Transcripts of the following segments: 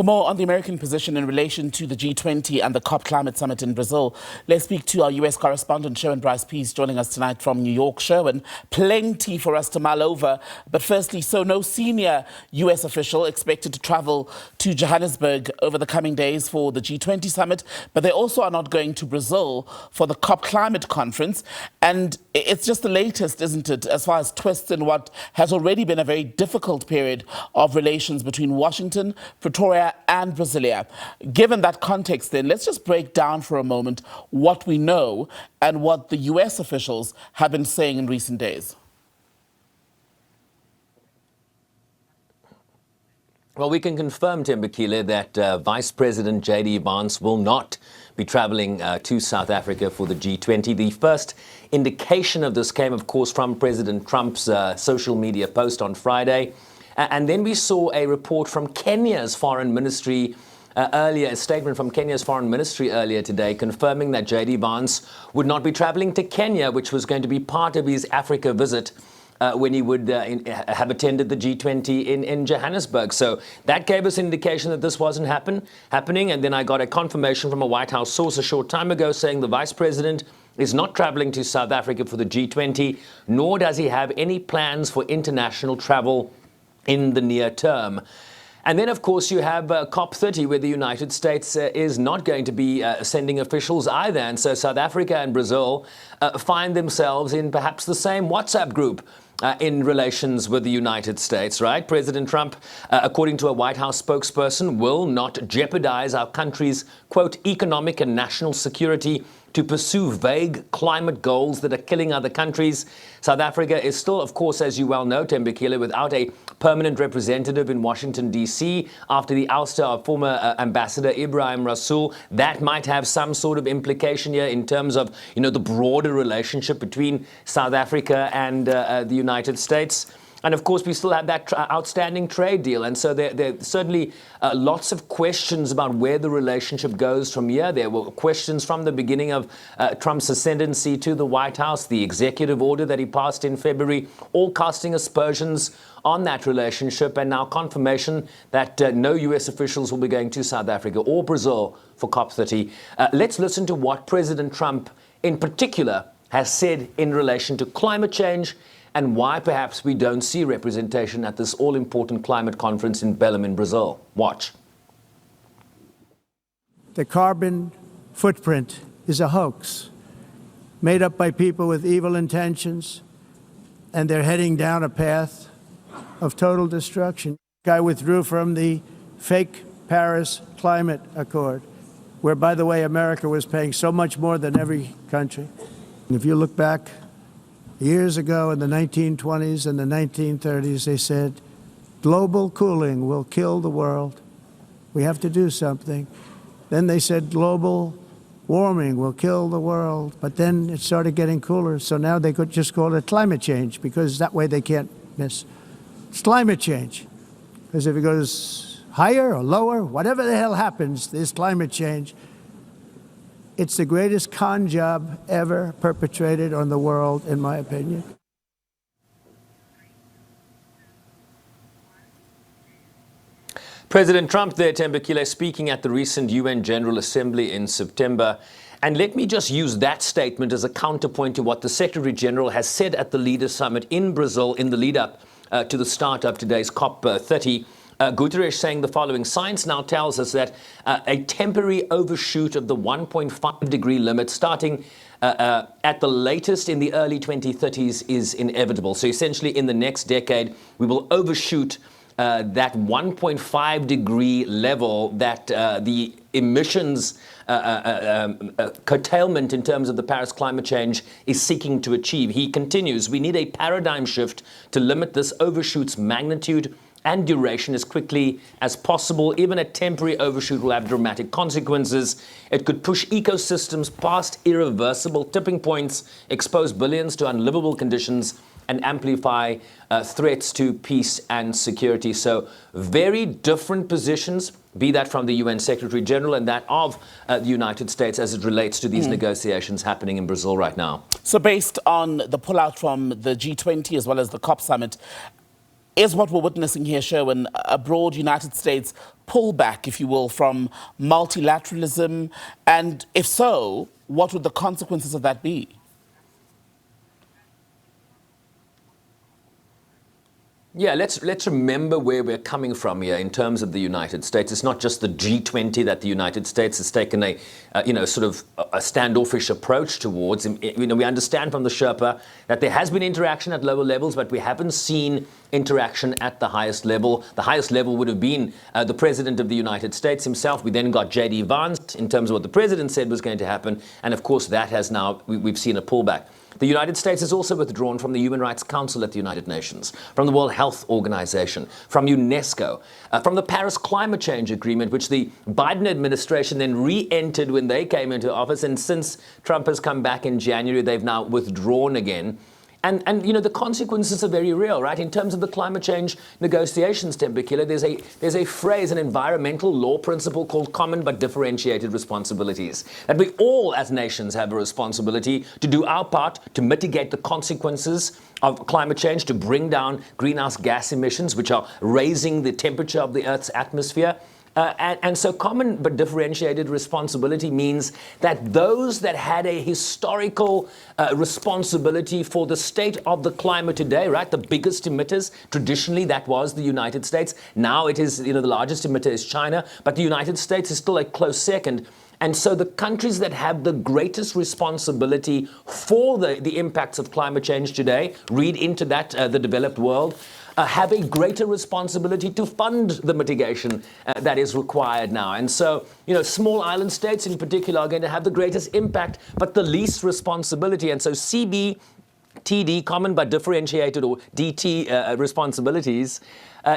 For more on the American position in relation to the G20 and the COP climate summit in Brazil, let's speak to our US correspondent Sherwin Bryce-Pease joining us tonight from New York. Sherwin, plenty for us to mull over. But firstly, so no senior US official expected to travel to Johannesburg over the coming days for the G20 summit, but they also are not going to Brazil for the COP climate conference. And it's just the latest, isn't it, as far as twists in what has already been a very difficult period of relations between Washington, Pretoria, and Brasilia. Given that context, then, let's just break down for a moment what we know and what the US officials have been saying in recent days. Well, we can confirm, Tembekile, that Vice President J.D. Vance will not be traveling to South Africa for the G20. The first indication of this came, of course, from President Trump's social media post on Friday. And then we saw a report from Kenya's foreign ministry a statement from Kenya's foreign ministry earlier today confirming that J.D. Vance would not be traveling to Kenya, which was going to be part of his Africa visit when he would have attended the G20 in Johannesburg. So that gave us an indication that this wasn't happening. And then I got a confirmation from a White House source a short time ago saying the vice president is not traveling to South Africa for the G20, nor does he have any plans for international travel in the near term. And then, of course, you have COP30, where the United States is not going to be sending officials either. And so South Africa and Brazil find themselves in perhaps the same WhatsApp group in relations with the United States, right? President Trump, according to a White House spokesperson, will not jeopardize our country's, quote, economic and national security to pursue vague climate goals that are killing other countries. South Africa is still, of course, as you well know, Tembekile, without a permanent representative in Washington, D.C. after the ouster of former Ambassador Ibrahim Rasool. That might have some sort of implication here in terms of, the broader relationship between South Africa and the United States. And of course, we still have that outstanding trade deal. And so there are certainly lots of questions about where the relationship goes from here. There were questions from the beginning of Trump's ascendancy to the White House, the executive order that he passed in February, all casting aspersions on that relationship. And now confirmation that no U.S. officials will be going to South Africa or Brazil for COP30. Let's listen to what President Trump in particular has said in relation to climate change and why perhaps we don't see representation at this all-important climate conference in Belém in Brazil. Watch. The carbon footprint is a hoax made up by people with evil intentions, and they're heading down a path of total destruction. I withdrew from the fake Paris Climate Accord, where, by the way, America was paying so much more than every country. And if you look back years ago in the 1920s and the 1930s, they said, global cooling will kill the world. We have to do something. Then they said global warming will kill the world. But then it started getting cooler. So now they could just call it climate change, because that way they can't miss. It's climate change. Because if it goes higher or lower, whatever the hell happens, there's climate change. It's the greatest con job ever perpetrated on the world, in my opinion. President Trump there, Tembekile, speaking at the recent UN General Assembly in September. And let me just use that statement as a counterpoint to what the Secretary General has said at the Leaders Summit in Brazil in the lead up to the start of today's COP30. Guterres saying the following: science now tells us that a temporary overshoot of the 1.5 degree limit starting at the latest in the early 2030s is inevitable. So essentially in the next decade, we will overshoot that 1.5 degree level that the emissions curtailment in terms of the Paris climate change is seeking to achieve. He continues, we need a paradigm shift to limit this overshoot's magnitude and duration as quickly as possible. Even a temporary overshoot will have dramatic consequences. It could push ecosystems past irreversible tipping points, expose billions to unlivable conditions, and amplify threats to peace and security. So very different positions, be that from the UN Secretary General and that of the United States as it relates to these negotiations happening in Brazil right now. So based on the pullout from the G20 as well as the COP summit, is what we're witnessing here, Sherwin, a broad United States pullback, if you will, from multilateralism? And if so, what would the consequences of that be? Yeah, let's remember where we're coming from here in terms of the United States. It's not just the G20 that the United States has taken a standoffish approach towards. We understand from the Sherpa that there has been interaction at lower levels, but we haven't seen interaction at the highest level. The highest level would have been the President of the United States himself. We then got J.D. Vance in terms of what the President said was going to happen. And of course, that has now, we've seen a pullback. The United States has also withdrawn from the Human Rights Council at the United Nations, from the World Health Organization, from UNESCO, from the Paris Climate Change Agreement, which the Biden administration then re-entered when they came into office. And since Trump has come back in January, they've now withdrawn again. And the consequences are very real, right? In terms of the climate change negotiations, Tembekile, there's a phrase, an environmental law principle called common but differentiated responsibilities. That we all as nations have a responsibility to do our part to mitigate the consequences of climate change, to bring down greenhouse gas emissions, which are raising the temperature of the Earth's atmosphere. And so common but differentiated responsibility means that those that had a historical responsibility for the state of the climate today, right, the biggest emitters, traditionally that was the United States. Now it is, the largest emitter is China, but the United States is still a close second. And so the countries that have the greatest responsibility for the impacts of climate change today, read into that the developed world, have a greater responsibility to fund the mitigation that is required now. And so, small island states in particular are going to have the greatest impact, but the least responsibility. And so CBTD, common but differentiated, or DT responsibilities,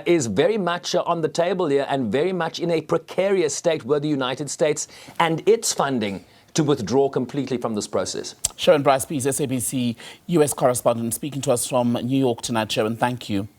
is very much on the table here and very much in a precarious state were the United States and its funding to withdraw completely from this process. Sherwin Bryce-Pease, SABC US correspondent, speaking to us from New York tonight. Sherwin, thank you.